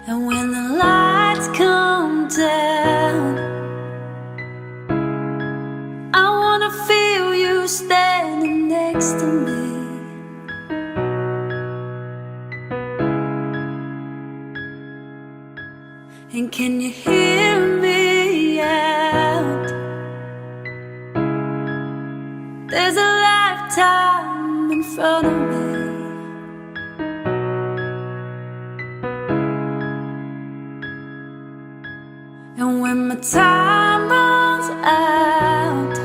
And when the lights come down, I wanna feel you standing next to me. And can you hear me out? There's a lifetime in front of me. And when my time runs out,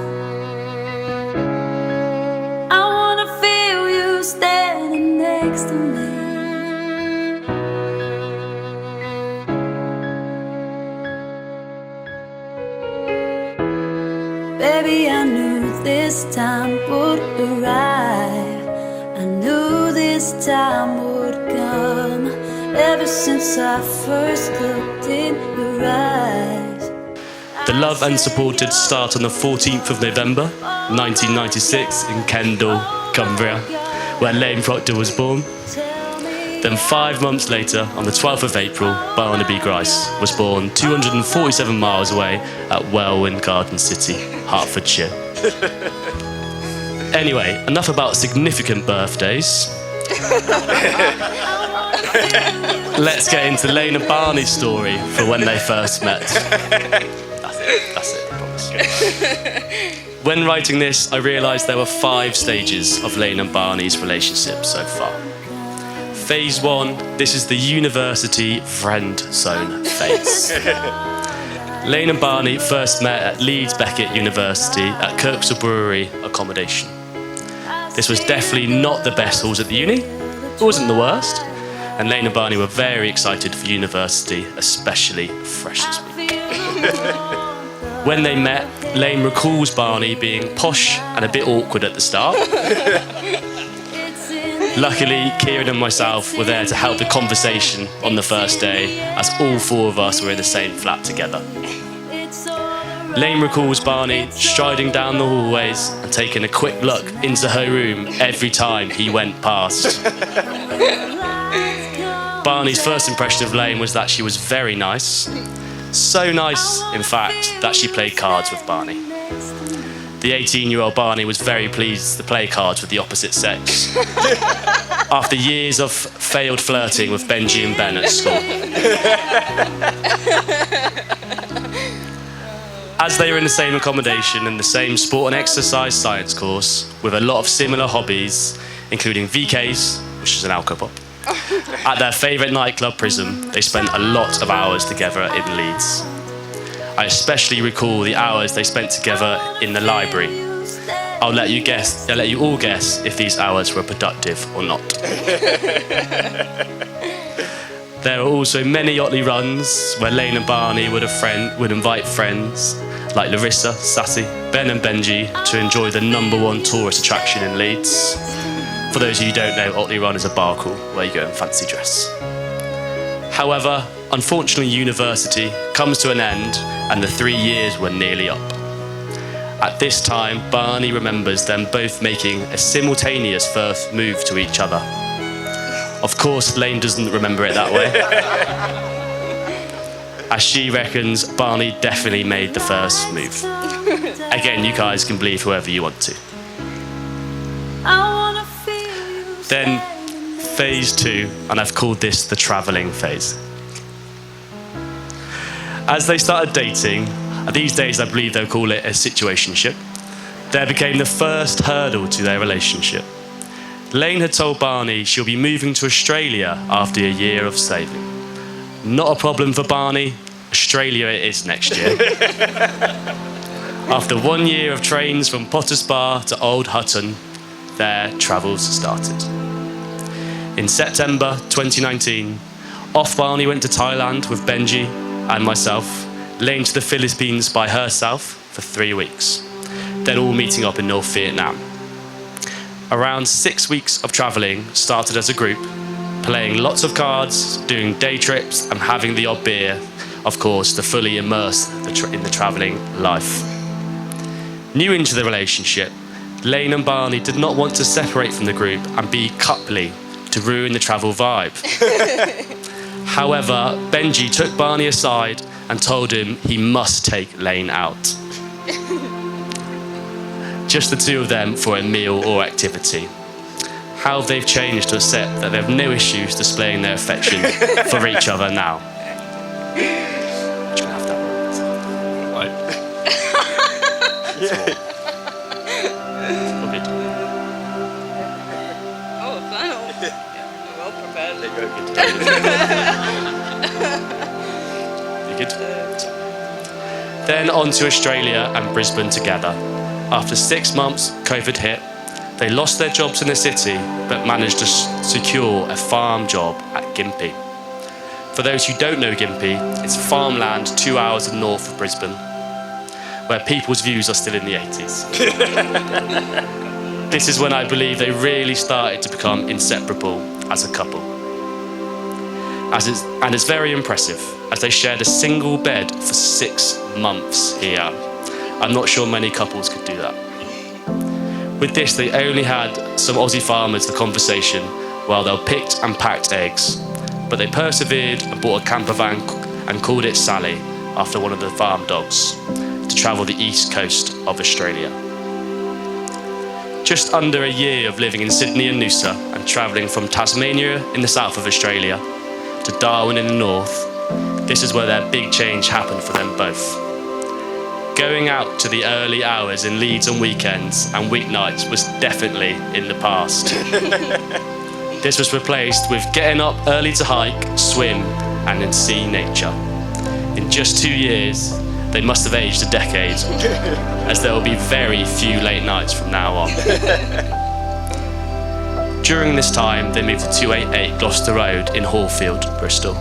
I wanna feel you standing next to me. Baby, I knew this time would arrive. I knew this time would come. Ever since I first looked in your eyes. The Love and Supported start on the 14th of November 1996 in Kendal, Cumbria, where Lane Proctor was born. Then 5 months later, on the 12th of April, Barnaby Grice was born 247 miles away at Welwyn Garden City, Hertfordshire. Anyway, enough about significant birthdays. Let's get into Lane and Barney's story for when they first met. That's it, I promise. When writing this, I realised there were 5 stages of Lane and Barney's relationship so far. Phase 1, this is the university friend zone phase. Lane and Barney first met at Leeds Beckett University at Kirksall Brewery accommodation. This was definitely not the best halls at the uni. It wasn't the worst. And Lane and Barney were very excited for university, especially Freshers Week. When they met, Lane recalls Barney being posh and a bit awkward at the start. Luckily, Kieran and myself were there to help the conversation on the first day, as all 4 of us were in the same flat together. Lane recalls Barney striding down the hallways and taking a quick look into her room every time he went past. Barney's first impression of Lane was that she was very nice. So nice, in fact, that she played cards with Barney. The 18-year-old Barney was very pleased to play cards with the opposite sex. After years of failed flirting with Benji and Ben at school. As they were in the same accommodation and the same sport and exercise science course, with a lot of similar hobbies, including VKs, which is an alcopop, at their favourite nightclub Prism, they spent a lot of hours together in Leeds. I especially recall the hours they spent together in the library. I'll let you all guess if these hours were productive or not. There were also many Otley runs where Lane and Barney would invite friends like Larissa, Sassy, Ben and Benji to enjoy the #1 tourist attraction in Leeds. For those of you who don't know, Otley Run is a bar crawl where you go in fancy dress. However, unfortunately, university comes to an end and the 3 years were nearly up. At this time, Barney remembers them both making a simultaneous first move to each other. Of course, Lane doesn't remember it that way. As she reckons, Barney definitely made the first move. Again, you guys can believe whoever you want to. Then, phase 2, and I've called this the travelling phase. As they started dating, these days I believe they'll call it a situationship, there became the first hurdle to their relationship. Lane had told Barney she'll be moving to Australia after a year of saving. Not a problem for Barney, Australia it is next year. After 1 year of trains from Potters Bar to Old Hutton, their travels started. In September 2019, off Barney went to Thailand with Benji and myself, Lane to the Philippines by herself for 3 weeks, then all meeting up in North Vietnam. Around 6 weeks of travelling started as a group, playing lots of cards, doing day trips and having the odd beer, of course, to fully immerse in the travelling life. New into the relationship, Lane and Barney did not want to separate from the group and be coupley to ruin the travel vibe. However, Benji took Barney aside and told him he must take Lane out. Just the two of them for a meal or activity. How they've changed to accept that they have no issues displaying their affection for each other now. Do you have that one? Right. All good. Oh, a flannel. Well prepared. There you go, good. You good? Then on to Australia and Brisbane together. After 6 months, COVID hit. They lost their jobs in the city, but managed to secure a farm job at Gympie. For those who don't know Gympie, it's farmland 2 hours north of Brisbane, where people's views are still in the 80s. This is when I believe they really started to become inseparable as a couple. And it's very impressive, as they shared a single bed for 6 months here. I'm not sure many couples could do that. With this, they only had some Aussie farmers for conversation while they picked and packed eggs. But they persevered and bought a camper van and called it Sally, after one of the farm dogs, to travel the east coast of Australia. Just under a year of living in Sydney and Noosa and travelling from Tasmania in the south of Australia to Darwin in the north, this is where their big change happened for them both. Going out to the early hours in Leeds on weekends and weeknights was definitely in the past. This was replaced with getting up early to hike, swim, and then see nature. In just 2 years, they must have aged a decade, as there will be very few late nights from now on. During this time, they moved to 288 Gloucester Road in Hallfield, Bristol.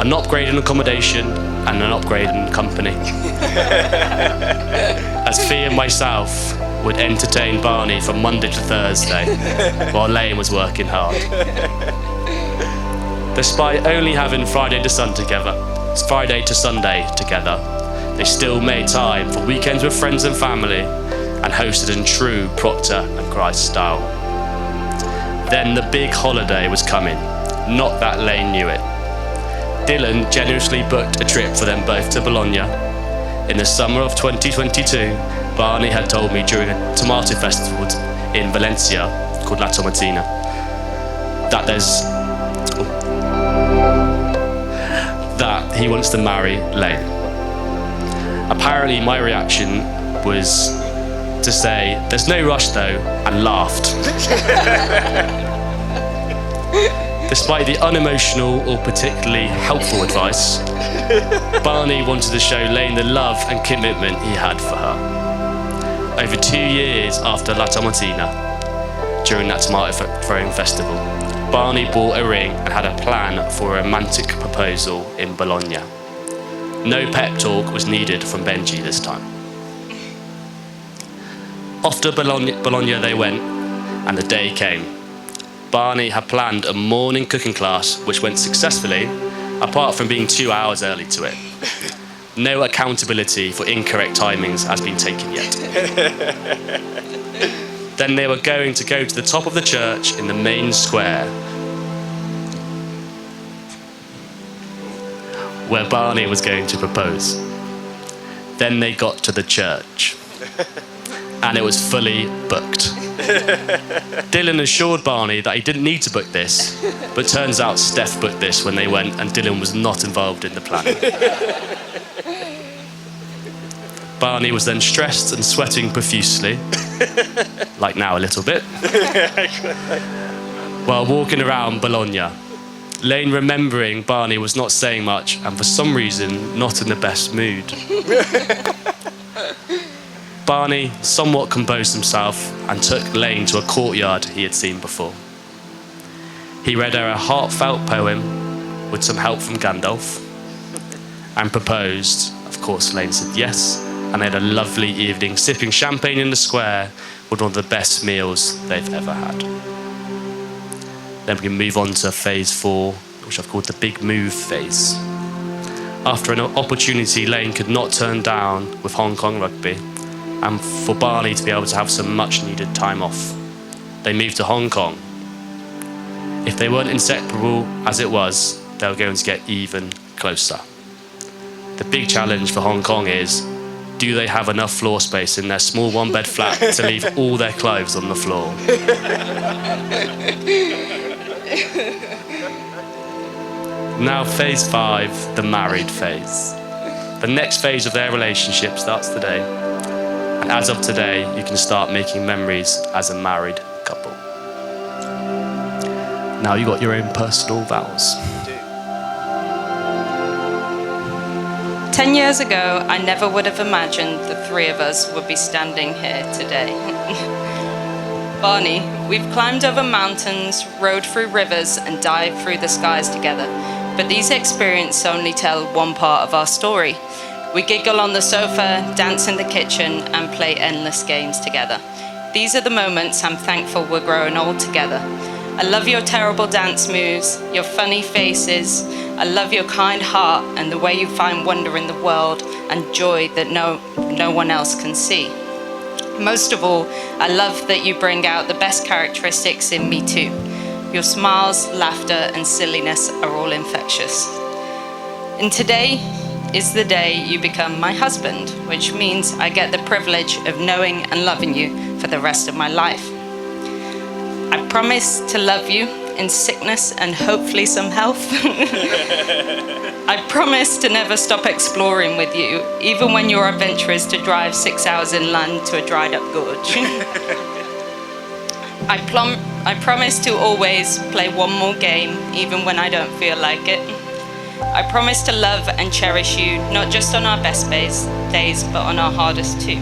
An upgrade in accommodation and an upgrade in company. As Fee and myself would entertain Barney from Monday to Thursday, while Lane was working hard. Despite only having Friday to Sunday together, they still made time for weekends with friends and family and hosted in true Proctor and Christ style. Then the big holiday was coming, not that Lane knew it. Dylan generously booked a trip for them both to Bologna. In the summer of 2022, Barney had told me during a tomato festival in Valencia called La Tomatina that he wants to marry Lane. Apparently my reaction was to say, "There's no rush though," and laughed. Despite the unemotional or particularly helpful advice, Barney wanted to show Lane the love and commitment he had for her. Over 2 years after La Tomatina, during that tomato throwing festival, Barney bought a ring and had a plan for a romantic proposal in Bologna. No pep talk was needed from Benji this time. Off to Bologna they went, and the day came. Barney had planned a morning cooking class which went successfully, apart from being 2 hours early to it. No accountability for incorrect timings has been taken yet. Then they were going to go to the top of the church in the main square, where Barney was going to propose. Then they got to the church, and it was fully booked. Dylan assured Barney that he didn't need to book this, but turns out Steph booked this when they went and Dylan was not involved in the planning. Barney was then stressed and sweating profusely, like now a little bit, while walking around Bologna. Lane, remembering Barney was not saying much and for some reason not in the best mood. Barney somewhat composed himself and took Lane to a courtyard he had seen before. He read her a heartfelt poem with some help from Gandalf and proposed. Of course, Lane said yes, and they had a lovely evening sipping champagne in the square with one of the best meals they've ever had. Then we can move on to phase 4, which I've called the big move phase. After an opportunity Lane could not turn down with Hong Kong rugby, and for Barney to be able to have some much needed time off, they moved to Hong Kong. If they weren't inseparable as it was, they're going to get even closer. The big challenge for Hong Kong is, do they have enough floor space in their small one-bed flat to leave all their clothes on the floor? Now phase 5, the married phase. The next phase of their relationship starts today. And as of today, you can start making memories as a married couple. Now you got your own personal vows. 10 years ago, I never would have imagined the three of us would be standing here today. Barney, we've climbed over mountains, rode through rivers, and dived through the skies together. But these experiences only tell one part of our story. We giggle on the sofa, dance in the kitchen, and play endless games together. These are the moments I'm thankful we're growing old together. I love your terrible dance moves, your funny faces. I love your kind heart and the way you find wonder in the world and joy that no one else can see. Most of all, I love that you bring out the best characteristics in me too. Your smiles, laughter, and silliness are all infectious. And today is the day you become my husband, which means I get the privilege of knowing and loving you for the rest of my life. I promise to love you in sickness and hopefully some health. I promise to never stop exploring with you, even when your adventure is to drive 6 hours inland to a dried up gorge. I promise to always play one more game, even when I don't feel like it. I promise to love and cherish you, not just on our best days, but on our hardest too.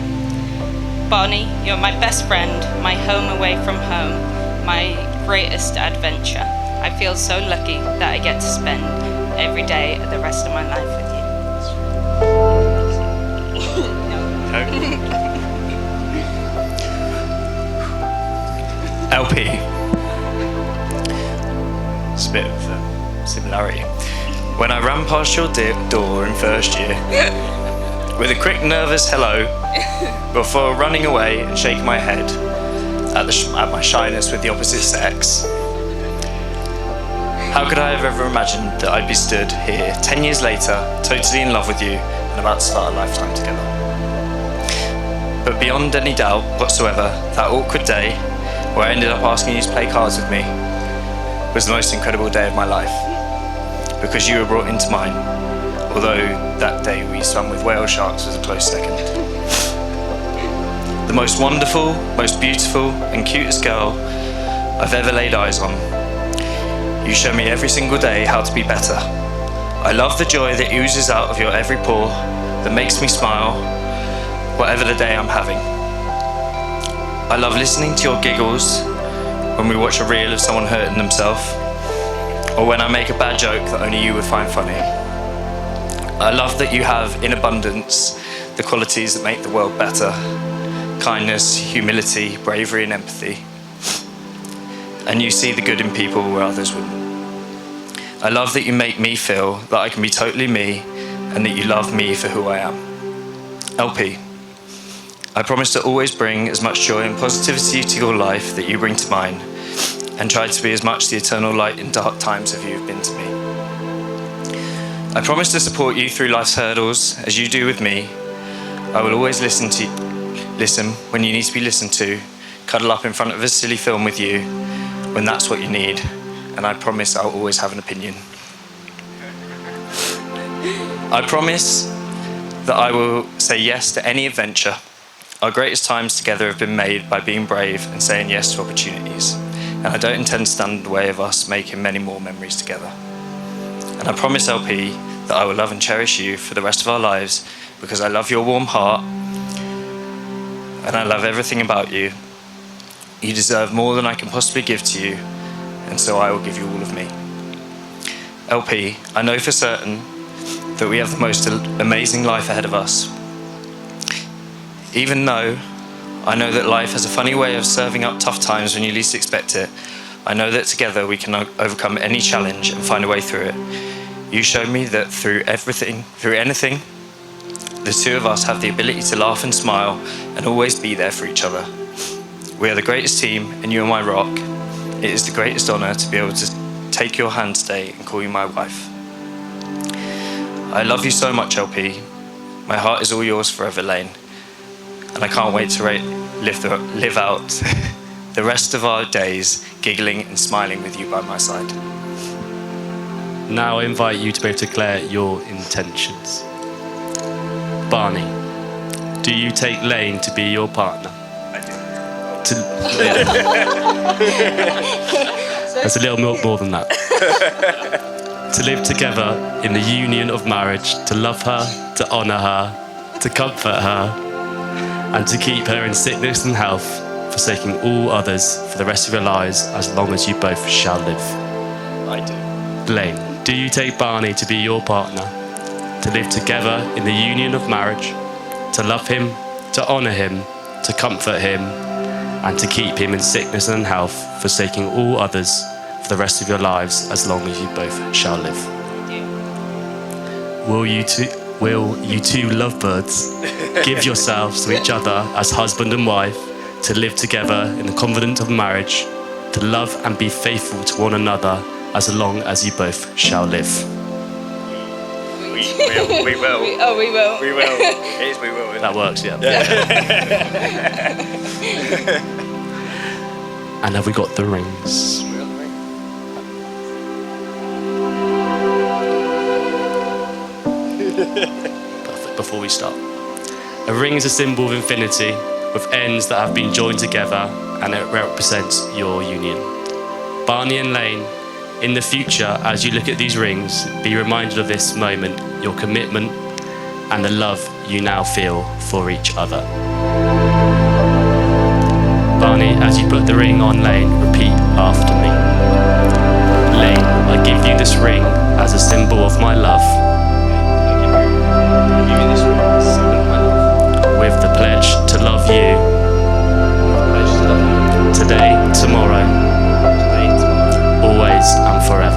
Barney, you're my best friend, my home away from home, my greatest adventure. I feel so lucky that I get to spend every day of the rest of my life with you. LP. It's a bit of a similarity. When I ran past your door in first year, with a quick nervous hello, before running away and shaking my head at my shyness with the opposite sex. How could I have ever imagined that I'd be stood here 10 years later, totally in love with you and about to start a lifetime together? But beyond any doubt whatsoever, that awkward day where I ended up asking you to play cards with me was the most incredible day of my life, because you were brought into mine, although that day we swam with whale sharks was a close second. The most wonderful, most beautiful and cutest girl I've ever laid eyes on. You show me every single day how to be better. I love the joy that oozes out of your every pore, that makes me smile, whatever the day I'm having. I love listening to your giggles when we watch a reel of someone hurting themselves, or when I make a bad joke that only you would find funny. I love that you have, in abundance, the qualities that make the world better: kindness, humility, bravery, and empathy. And you see the good in people where others wouldn't. I love that you make me feel that I can be totally me, and that you love me for who I am. LP, I promise to always bring as much joy and positivity to your life that you bring to mine, and try to be as much the eternal light in dark times as you have been to me. I promise to support you through life's hurdles as you do with me. I will always listen when you need to be listened to, cuddle up in front of a silly film with you when that's what you need, and I promise I'll always have an opinion. I promise that I will say yes to any adventure. Our greatest times together have been made by being brave and saying yes to opportunities, and I don't intend to stand in the way of us making many more memories together. And I promise, LP, that I will love and cherish you for the rest of our lives, because I love your warm heart and I love everything about you. You deserve more than I can possibly give to you, and so I will give you all of me. LP, I know for certain that we have the most amazing life ahead of us. Even though I know that life has a funny way of serving up tough times when you least expect it, I know that together we can overcome any challenge and find a way through it. You showed me that through anything, the two of us have the ability to laugh and smile and always be there for each other. We are the greatest team, and you are my rock. It is the greatest honour to be able to take your hand today and call you my wife. I love you so much, LP. My heart is all yours forever, Lane. And I can't wait to live out the rest of our days giggling and smiling with you by my side. Now I invite you to be able to declare your intentions. Barney, do you take Lane to be your partner? I To There's a little more than that. To live together in the union of marriage, to love her, to honour her, to comfort her, and to keep her in sickness and health, forsaking all others for the rest of your lives, as long as you both shall live. I do. Lane, do you take Barney to be your partner, to live together in the union of marriage, to love him, to honour him, to comfort him, and to keep him in sickness and health, forsaking all others for the rest of your lives, as long as you both shall live? Will you two lovebirds give yourselves to each other as husband and wife, to live together in the covenant of marriage, to love and be faithful to one another as long as you both shall live? We will. We will. We will. It is we will. That works, yeah. And have we got the rings? Perfect. Before we start, a ring is a symbol of infinity with ends that have been joined together, and it represents your union. Barney and Lane, in the future, as you look at these rings, be reminded of this moment, your commitment, and the love you now feel for each other. Barney, as you put the ring on Lane, repeat after me. Lane, I give you this ring as a symbol of my love. With the pledge to love you. Today, tomorrow, always and forever.